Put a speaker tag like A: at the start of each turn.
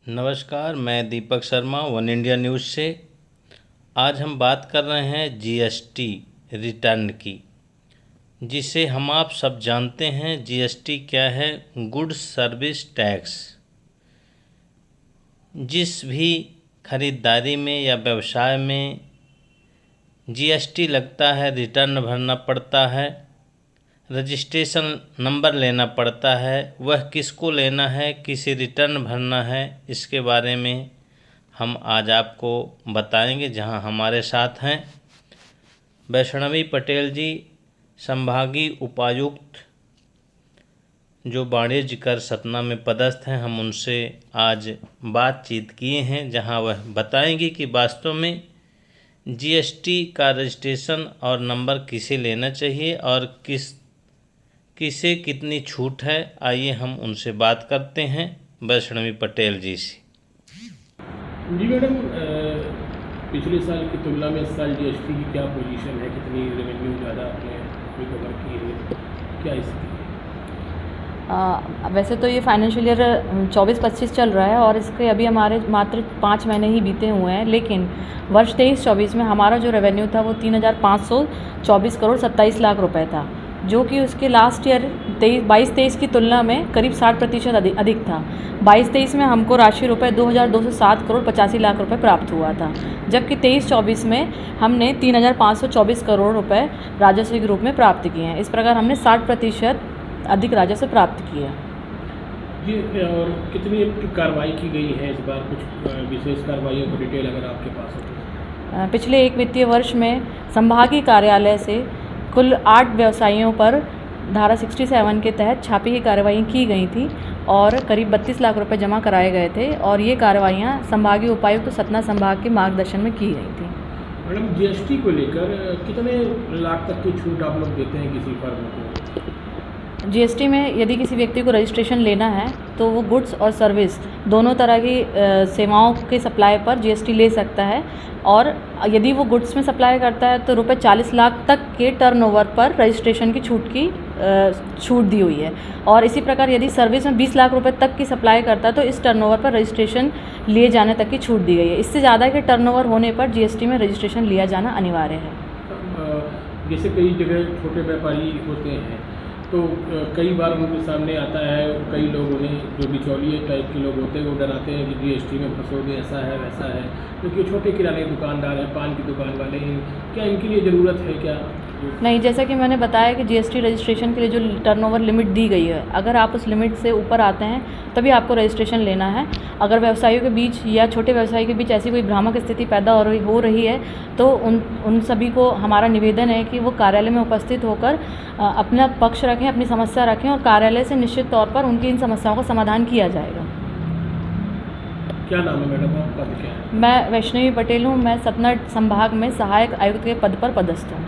A: नमस्कार, मैं Deepak Sharma one India news से। आज हम बात कर रहे हैं जीएसटी रिटर्न की, जिसे हम आप सब जानते हैं। जीएसटी क्या है? Goods service tax. जिस भी खरीदारी में या व्यवसाय में जीएसटी लगता है, रिटर्न भरना पड़ता है, रजिस्ट्रेशन नंबर लेना पड़ता है। वह किसको लेना है, किसे रिटर्न भरना है, इसके बारे में हम आज आपको बताएंगे। जहां हमारे साथ हैं वैष्णवी पटेल जी, संभागीय उपायुक्त जो वाणिज्य कर सतना में पदस्थ हैं। हम उनसे आज बातचीत किए हैं, जहां वह बताएंगे कि वास्तव में जीएसटी का रजिस्ट्रेशन और नंबर किसे लेना चाहिए और किसे कितनी छूट है। आइए हम उनसे बात करते हैं, वैष्णवी पटेल जी से।
B: जी मैडम, पिछले साल की तुलना में इस साल जीएसटी की क्या पोजीशन है? कितनी रेवेन्यू ज़्यादा आपने रिकवर की है? क्या स्थिति है?
C: वैसे तो ये फाइनेंशियल ईयर 24-25 चल रहा है और इसके अभी हमारे मात्र 5 महीने ही बीते हुए हैं, लेकिन वर्ष 23-24 में हमारा जो रेवेन्यू था वो 3,524 करोड़ 27 लाख रुपए था, जो कि उसके लास्ट ईयर 22-23 की तुलना में करीब 60% अधिक था। 22-23 में हमको राशि रुपये 2,207 करोड़ 85 लाख रुपए प्राप्त हुआ था, जबकि 23-24 में हमने 3,524 करोड़ रुपए राजस्व के रूप में प्राप्त किए हैं। इस प्रकार हमने 60% अधिक राजस्व प्राप्त किया।
B: जी, और कितनी कार्रवाई की गई है इस बार? कुछ विशेष कार्रवाइयों की डिटेल अगर आपके पास हो।
C: पिछले एक वित्तीय वर्ष में संभागीय कार्यालय से कुल 8 व्यवसायियों पर धारा 67 के तहत छापे की कार्रवाई की गई थी और करीब 32 लाख रुपए जमा कराए गए थे, और ये कार्रवाइयाँ संभागीय उपायुक्त सतना संभाग के मार्गदर्शन में की गई थी।
B: मैडम, जीएसटी को लेकर कितने लाख तक की छूट आप लोग देते हैं किसी फर्म को?
C: जीएसटी में यदि किसी व्यक्ति को रजिस्ट्रेशन लेना है तो वो गुड्स और सर्विस दोनों तरह की सेवाओं के सप्लाई पर जीएसटी ले सकता है, और यदि वो गुड्स में सप्लाई करता है तो रुपए 40 लाख तक के टर्नओवर पर रजिस्ट्रेशन की छूट दी हुई है। और इसी प्रकार यदि सर्विस में 20 लाख रुपए तक की सप्लाई करता है तो इस टर्नओवर पर रजिस्ट्रेशन लिए जाने तक की छूट दी गई है। इससे ज़्यादा के टर्नओवर होने पर जीएसटी में रजिस्ट्रेशन लिया जाना अनिवार्य है।
B: जैसे कई जगह छोटे व्यापारी होते हैं तो कई बार उनके सामने आता है, कई लोग उन्हें जो बिचौलिए टाइप के लोग होते हैं वो डराते हैं कि जीएसटी में फंसोगे, ऐसा है वैसा है, क्योंकि छोटे किराने दुकानदार हैं, पान की दुकान वाले हैं। क्या इनके लिए ज़रूरत है क्या?
C: नहीं, जैसा कि मैंने बताया कि जीएसटी रजिस्ट्रेशन के लिए जो टर्नओवर लिमिट दी गई है, अगर आप उस लिमिट से ऊपर आते हैं तभी आपको रजिस्ट्रेशन लेना है। अगर व्यवसायियों के बीच या छोटे व्यवसायी के बीच ऐसी कोई भ्रामक स्थिति पैदा हो रही है तो उन सभी को हमारा निवेदन है कि वो कार्यालय में उपस्थित होकर अपना पक्ष रखें, अपनी समस्या रखें, और कार्यालय से निश्चित तौर पर उनकी इन समस्याओं का समाधान किया जाएगा।
B: क्या नाम है मैडम आपका? क्या है?
C: मैं वैष्णवी पटेल हूँ। मैं सतना संभाग में सहायक आयुक्त के पद पर पदस्थ हूँ।